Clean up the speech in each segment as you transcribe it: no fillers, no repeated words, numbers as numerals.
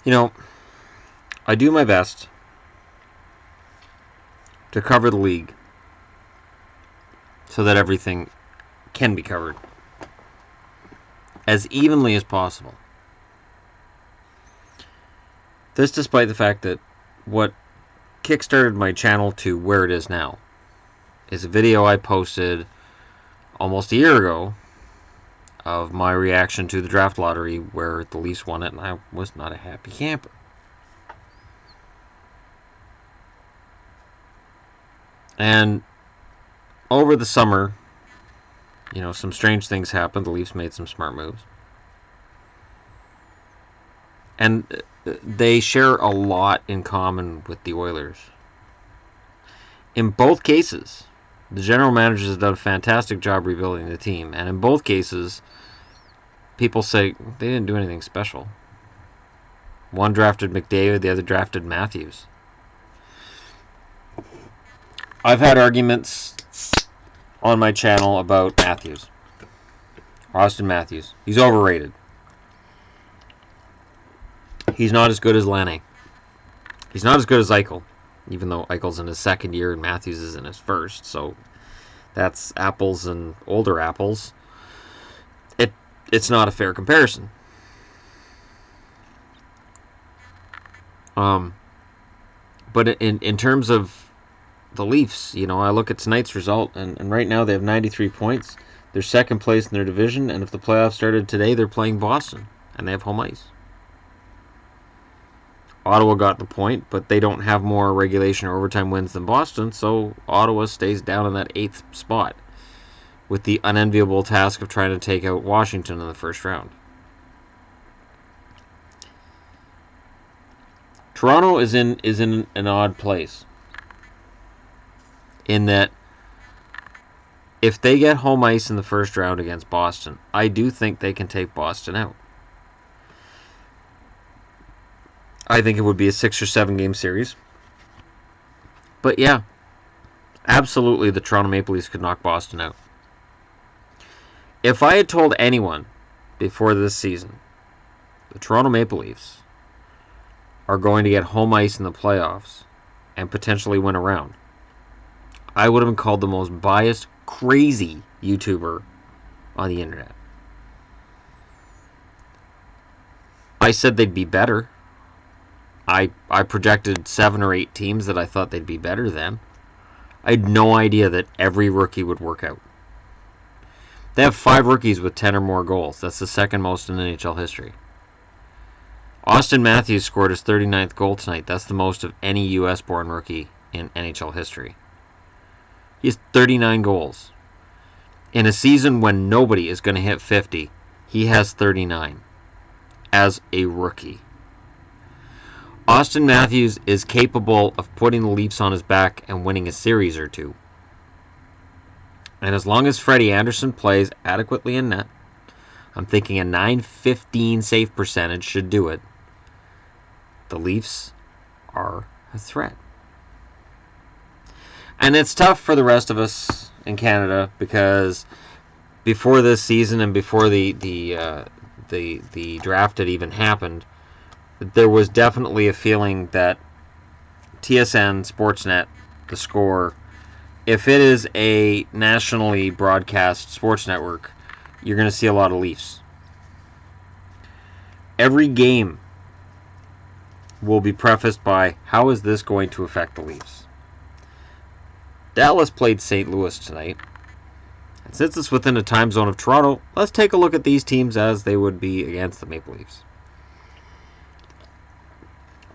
You know, I do my best to cover the league so that everything can be covered as evenly as possible. This despite the fact that what kickstarted my channel to where it is now is a video I posted almost a year ago of my reaction to the draft lottery where the Leafs won it, and I was not a happy camper. And over the summer, some strange things happened. The Leafs made some smart moves. And they share a lot in common with the Oilers. In both cases, the general manager has done a fantastic job rebuilding the team. And in both cases, people say they didn't do anything special. One drafted McDavid, the other drafted Matthews. I've had arguments on my channel about Matthews. Auston Matthews. He's overrated. He's not as good as Laine. He's not as good as Eichel, even though Eichel's in his second year and Matthews is in his first. So that's apples and older apples. It's not a fair comparison. But in terms of the Leafs, I look at tonight's result, and right now they have 93 points. They're second place in their division, and if the playoffs started today, they're playing Boston, and they have home ice. Ottawa got the point, but they don't have more regulation or overtime wins than Boston, so Ottawa stays down in that 8th spot with the unenviable task of trying to take out Washington in the first round. Toronto is in an odd place in that if they get home ice in the first round against Boston, I do think they can take Boston out. I think it would be a 6 or 7 game series. But yeah, absolutely the Toronto Maple Leafs could knock Boston out. If I had told anyone before this season the Toronto Maple Leafs are going to get home ice in the playoffs and potentially win a round, I would have been called the most biased, crazy YouTuber on the internet. I said they'd be better. I projected 7 or 8 teams that I thought they'd be better than. I had no idea that every rookie would work out. They have 5 rookies with 10 or more goals. That's the second most in NHL history. Auston Matthews scored his 39th goal tonight. That's the most of any U.S.-born rookie in NHL history. He has 39 goals. In a season when nobody is going to hit 50, he has 39 as a rookie. Auston Matthews is capable of putting the Leafs on his back and winning a series or two. And as long as Freddie Anderson plays adequately in net, I'm thinking a .915 save percentage should do it. The Leafs are a threat. And it's tough for the rest of us in Canada because before this season and before the draft had even happened, there was definitely a feeling that TSN, Sportsnet, The Score, if it is a nationally broadcast sports network, you're going to see a lot of Leafs. Every game will be prefaced by, how is this going to affect the Leafs? Dallas played St. Louis tonight. And since it's within a time zone of Toronto, let's take a look at these teams as they would be against the Maple Leafs.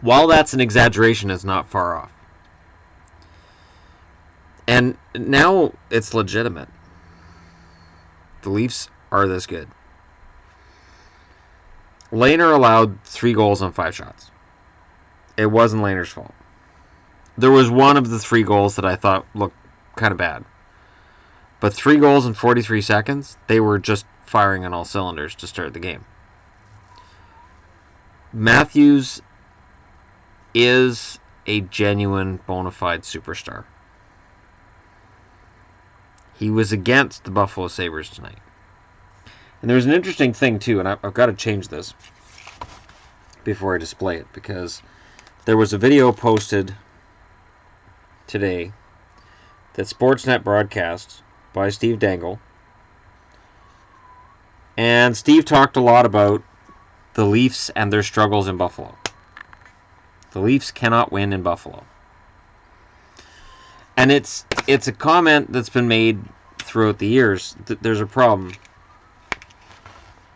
While that's an exaggeration, it's not far off. And now it's legitimate. The Leafs are this good. Lehner allowed 3 goals on 5 shots. It wasn't Lehner's fault. There was one of the 3 goals that I thought looked kind of bad. But 3 goals in 43 seconds, they were just firing on all cylinders to start the game. Matthews is a genuine, bona fide superstar. He was against the Buffalo Sabres tonight. And there's an interesting thing, too, and I've got to change this. before I display it, because there was a video posted today that Sportsnet broadcast by Steve Dangle. And Steve talked a lot about the Leafs and their struggles in Buffalo. The Leafs cannot win in Buffalo. And it's a comment that's been made throughout the years. There's a problem.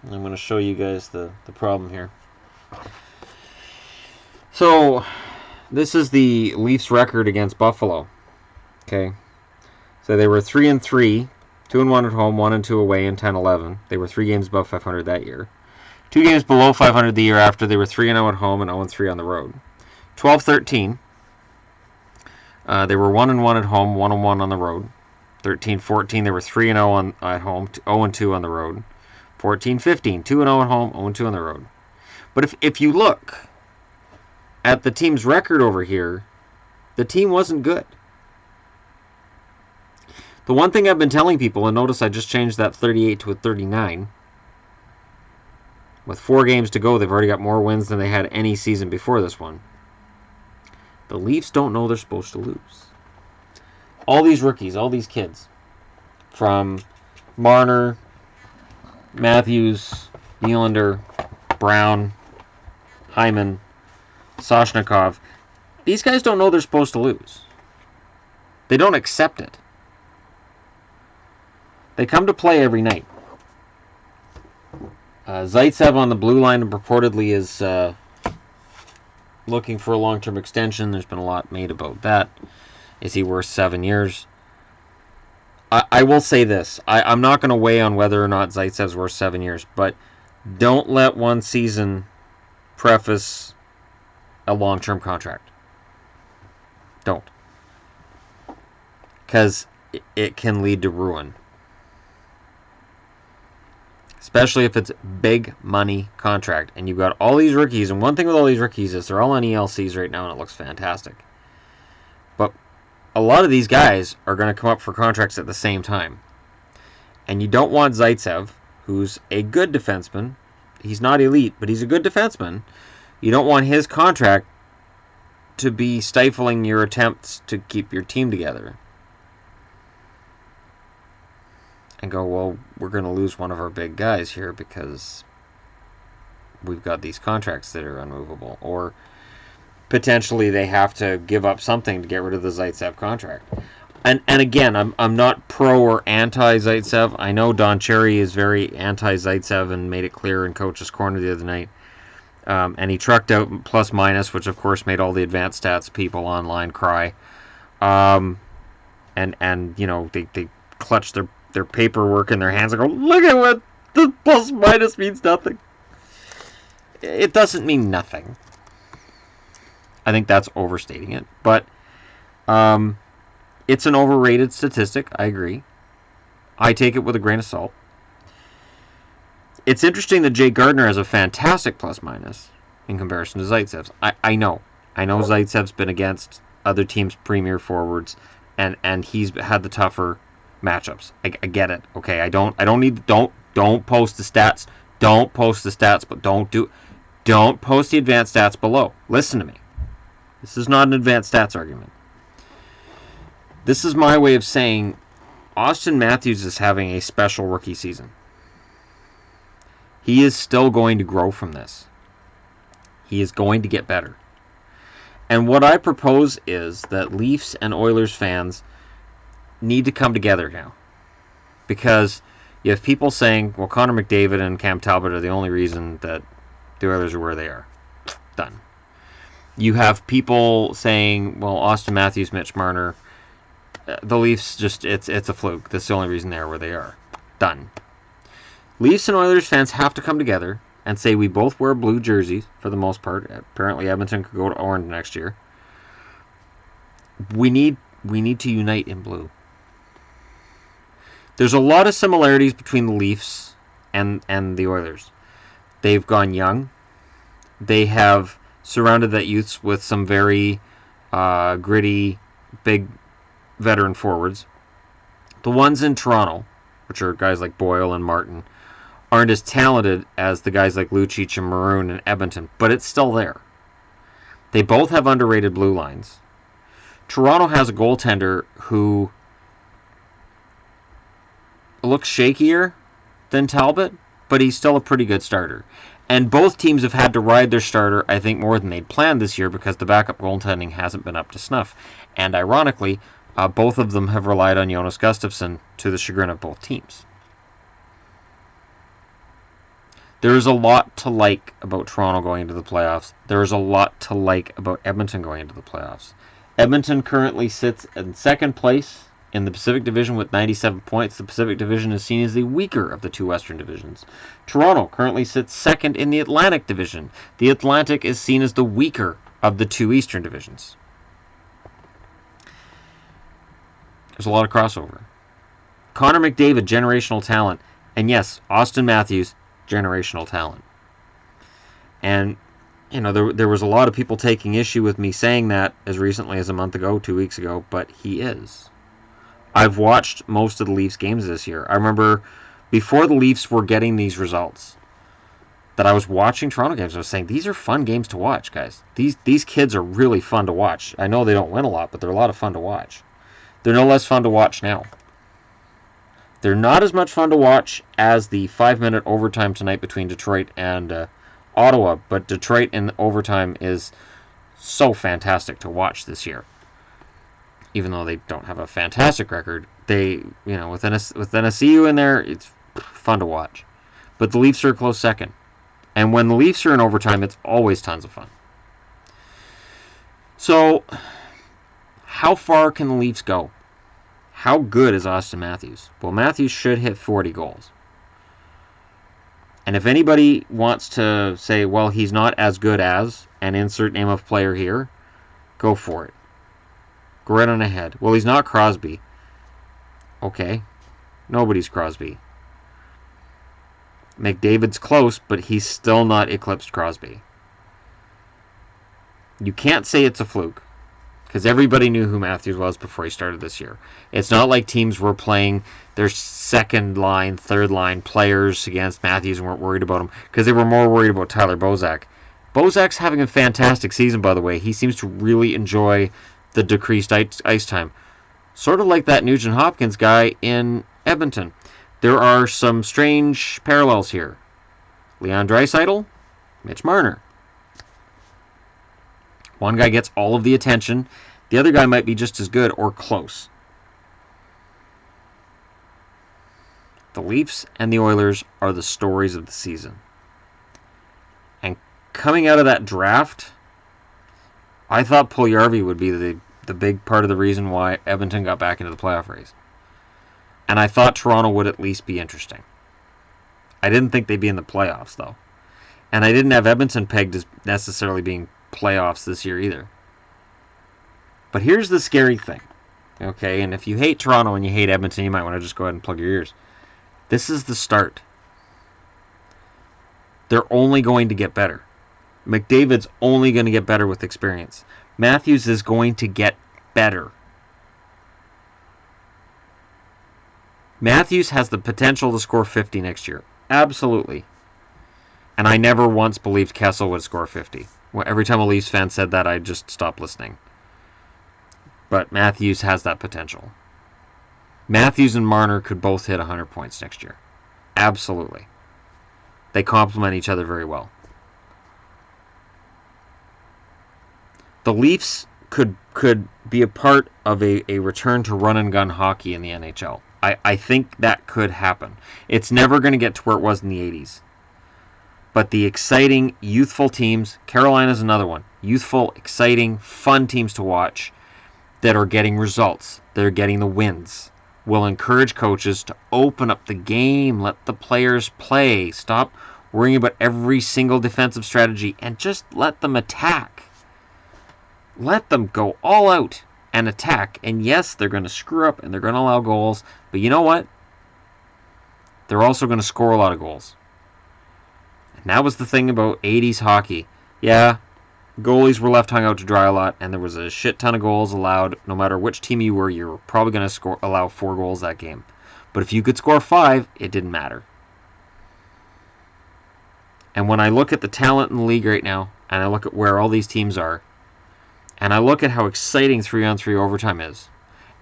I'm going to show you guys the problem here. So, this is the Leafs record against Buffalo. Okay. So they were 3-3, 2-1 at home, 1-2 away in 10-11. They were 3 games above 500 that year. 2 games below 500 the year after. They were 3-0 at home and 0-3 on the road. 12-13. They were 1-1 at home, 1-1 on the road. 13-14, they were 3-0 at home, 0-2 on the road. 14-15, 2-0 at home, 0-2 on the road. But if you look at the team's record over here, the team wasn't good. The one thing I've been telling people, and notice I just changed that 38 to a 39. With 4 games to go, they've already got more wins than they had any season before this one. The Leafs don't know they're supposed to lose. All these rookies, all these kids, from Marner, Matthews, Nylander, Brown, Hyman, Soshnikov, these guys don't know they're supposed to lose. They don't accept it. They come to play every night. Zaitsev on the blue line purportedly is looking for a long-term extension. There's been a lot made about that. Is he worth 7 years? I will say this. I'm not going to weigh on whether or not Zaitsev's worth 7 years, but don't let one season preface a long-term contract. Don't. Because it can lead to ruin. Especially if it's big money contract. And you've got all these rookies. And one thing with all these rookies is they're all on ELCs right now and it looks fantastic. But a lot of these guys are going to come up for contracts at the same time. And you don't want Zaitsev, who's a good defenseman. He's not elite, but he's a good defenseman. You don't want his contract to be stifling your attempts to keep your team together. And go, well, we're going to lose one of our big guys here because we've got these contracts that are unmovable. Or potentially they have to give up something to get rid of the Zaitsev contract. And again, I'm not pro or anti-Zaitsev. I know Don Cherry is very anti-Zaitsev and made it clear in Coach's Corner the other night. And he trucked out plus-minus, which of course made all the advanced stats people online cry. And you know, they clutch their paperwork in their hands and go, look at what the plus-minus means nothing. It doesn't mean nothing. I think that's overstating it. But it's an overrated statistic. I agree. I take it with a grain of salt. It's interesting that Jay Gardner has a fantastic plus-minus in comparison to Zaitsev's. I know. I know Zaitsev's been against other teams' premier forwards, and he's had the tougher matchups. I get it. Okay, I don't post the stats. Don't post the stats, but don't post the advanced stats below. Listen to me. This is not an advanced stats argument. This is my way of saying Auston Matthews is having a special rookie season. He is still going to grow from this. He is going to get better. And what I propose is that Leafs and Oilers fans need to come together now. Because you have people saying, well, Connor McDavid and Cam Talbot are the only reason that the Oilers are where they are. Done. You have people saying, well, Auston Matthews, Mitch Marner, the Leafs just, it's a fluke. That's the only reason they're where they are. Done. Leafs and Oilers fans have to come together and say we both wear blue jerseys for the most part. Apparently Edmonton could go to orange next year. We need to unite in blue. There's a lot of similarities between the Leafs and the Oilers. They've gone young. They have surrounded that youth with some very gritty, big veteran forwards. The ones in Toronto, which are guys like Boyle and Martin, aren't as talented as the guys like Lucic and Maroon and Edmonton, but it's still there. They both have underrated blue lines. Toronto has a goaltender who looks shakier than Talbot, but he's still a pretty good starter. And both teams have had to ride their starter, I think, more than they'd planned this year because the backup goaltending hasn't been up to snuff. And ironically, both of them have relied on Jonas Gustafsson to the chagrin of both teams. There is a lot to like about Toronto going into the playoffs. There is a lot to like about Edmonton going into the playoffs. Edmonton currently sits in second place in the Pacific Division with 97 points. The Pacific Division is seen as the weaker of the two Western divisions. Toronto currently sits second in the Atlantic Division. The Atlantic is seen as the weaker of the two Eastern divisions. There's a lot of crossover. Connor McDavid, generational talent. And yes, Auston Matthews, generational talent. And, you know, there was a lot of people taking issue with me saying that as recently as a month ago, 2 weeks ago, but he is. I've watched most of the Leafs games this year. I remember before the Leafs were getting these results that I was watching Toronto games. I was saying, these are fun games to watch, guys. These kids are really fun to watch. I know they don't win a lot, but they're a lot of fun to watch. They're no less fun to watch now. They're not as much fun to watch as the 5-minute overtime tonight between Detroit and Ottawa, but Detroit in overtime is so fantastic to watch this year. Even though they don't have a fantastic record, they, you know, with a CU in there, it's fun to watch. But the Leafs are a close second. And when the Leafs are in overtime, it's always tons of fun. So, how far can the Leafs go? How good is Auston Matthews? Well, Matthews should hit 40 goals. And if anybody wants to say, well, he's not as good as, and insert name of player here, go for it. Go right on ahead. Well, he's not Crosby. Okay. Nobody's Crosby. McDavid's close, but he's still not eclipsed Crosby. You can't say it's a fluke, because everybody knew who Matthews was before he started this year. It's not like teams were playing their second line, third line players against Matthews and weren't worried about him, because they were more worried about Tyler Bozak. Bozak's having a fantastic season, by the way. He seems to really enjoy the decreased ice time. Sort of like that Nugent Hopkins guy in Edmonton. There are some strange parallels here. Leon Draisaitl, Mitch Marner. One guy gets all of the attention. The other guy might be just as good or close. The Leafs and the Oilers are the stories of the season. And coming out of that draft, I thought Puljujarvi would be the big part of the reason why Edmonton got back into the playoff race. And I thought Toronto would at least be interesting. I didn't think they'd be in the playoffs, though. And I didn't have Edmonton pegged as necessarily being playoffs this year either. But here's the scary thing. Okay, and if you hate Toronto and you hate Edmonton, you might want to just go ahead and plug your ears. This is the start. They're only going to get better. McDavid's only going to get better with experience. Matthews is going to get better. Matthews has the potential to score 50 next year. Absolutely. And I never once believed Kessel would score 50. Every time a Leafs fan said that, I just stopped listening. But Matthews has that potential. Matthews and Marner could both hit 100 points next year. Absolutely. They complement each other very well. The Leafs could be a part of a return to run-and-gun hockey in the NHL. I think that could happen. It's never going to get to where it was in the 80s. But the exciting, youthful teams, Carolina's another one, youthful, exciting, fun teams to watch that are getting results, that are getting the wins, will encourage coaches to open up the game, let the players play, stop worrying about every single defensive strategy, and just let them attack. Let them go all out and attack. And yes, they're going to screw up and they're going to allow goals. But you know what? They're also going to score a lot of goals. And that was the thing about 80s hockey. Yeah, goalies were left hung out to dry a lot, and there was a shit ton of goals allowed. No matter which team you were probably going to allow 4 goals that game. But if you could score 5, it didn't matter. And when I look at the talent in the league right now, and I look at where all these teams are, and I look at how exciting 3-on-3 overtime is,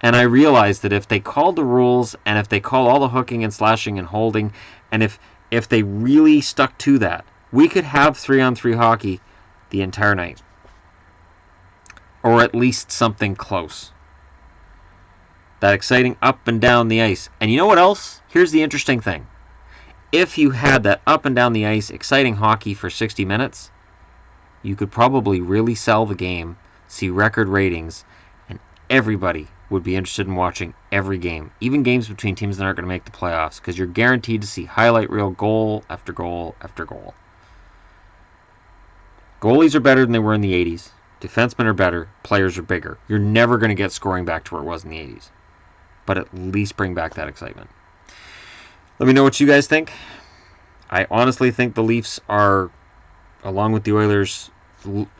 and I realize that if they called the rules, and if they call all the hooking and slashing and holding, and if they really stuck to that, we could have 3-on-3 hockey the entire night. Or at least something close. That exciting up and down the ice. And you know what else? Here's the interesting thing. If you had that up and down the ice exciting hockey for 60 minutes, you could probably really sell the game, see record ratings, and everybody would be interested in watching every game, even games between teams that aren't going to make the playoffs, because you're guaranteed to see highlight reel goal after goal after goal. Goalies are better than they were in the 80s. Defensemen are better. Players are bigger. You're never going to get scoring back to where it was in the 80s. But at least bring back that excitement. Let me know what you guys think. I honestly think the Leafs are, along with the Oilers,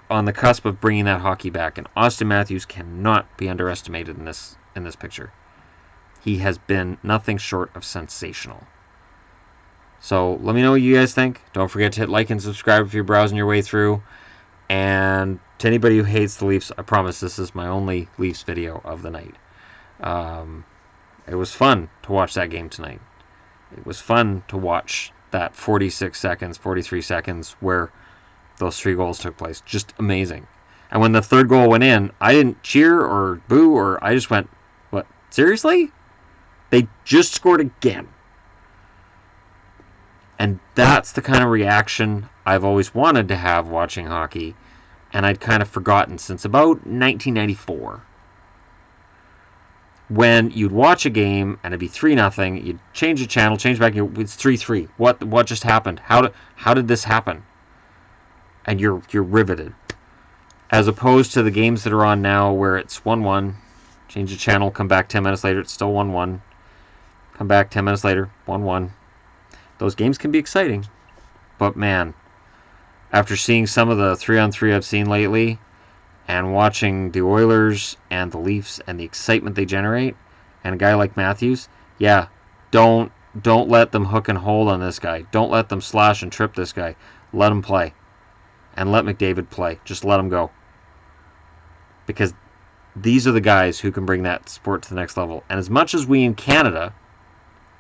on the cusp of bringing that hockey back. And Auston Matthews cannot be underestimated in this picture. He has been nothing short of sensational. So let me know what you guys think. Don't forget to hit like and subscribe if you're browsing your way through. And to anybody who hates the Leafs, I promise this is my only Leafs video of the night. It was fun to watch that game tonight. It was fun to watch that 46 seconds, 43 seconds where those 3 goals took place. Just amazing. And when the third goal went in, I didn't cheer or boo, or I just went, what, seriously? They just scored again. And that's the kind of reaction I've always wanted to have watching hockey, and I'd kind of forgotten since about 1994. When you'd watch a game and it'd be 3-0, you'd change the channel, change back, it's 3-3. What just happened? How did this happen? And you're riveted. As opposed to the games that are on now where it's 1-1, change the channel, come back 10 minutes later, it's still 1-1. Come back 10 minutes later, 1-1. Those games can be exciting, but man, after seeing some of the 3-on-3 I've seen lately, and watching the Oilers and the Leafs and the excitement they generate, and a guy like Matthews, yeah, don't let them hook and hold on this guy. Don't let them slash and trip this guy. Let him play, and let McDavid play. Just let him go, because these are the guys who can bring that sport to the next level. And as much as we in Canada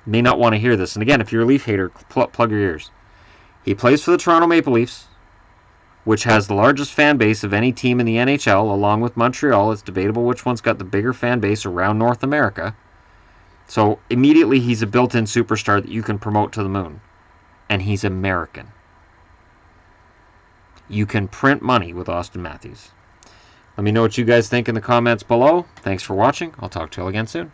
may not want to hear this, and again, if you're a Leaf hater, plug your ears. He plays for the Toronto Maple Leafs, which has the largest fan base of any team in the NHL, along with Montreal. It's debatable which one's got the bigger fan base around North America. So immediately he's a built-in superstar that you can promote to the moon. And he's American. You can print money with Auston Matthews. Let me know what you guys think in the comments below. Thanks for watching. I'll talk to you all again soon.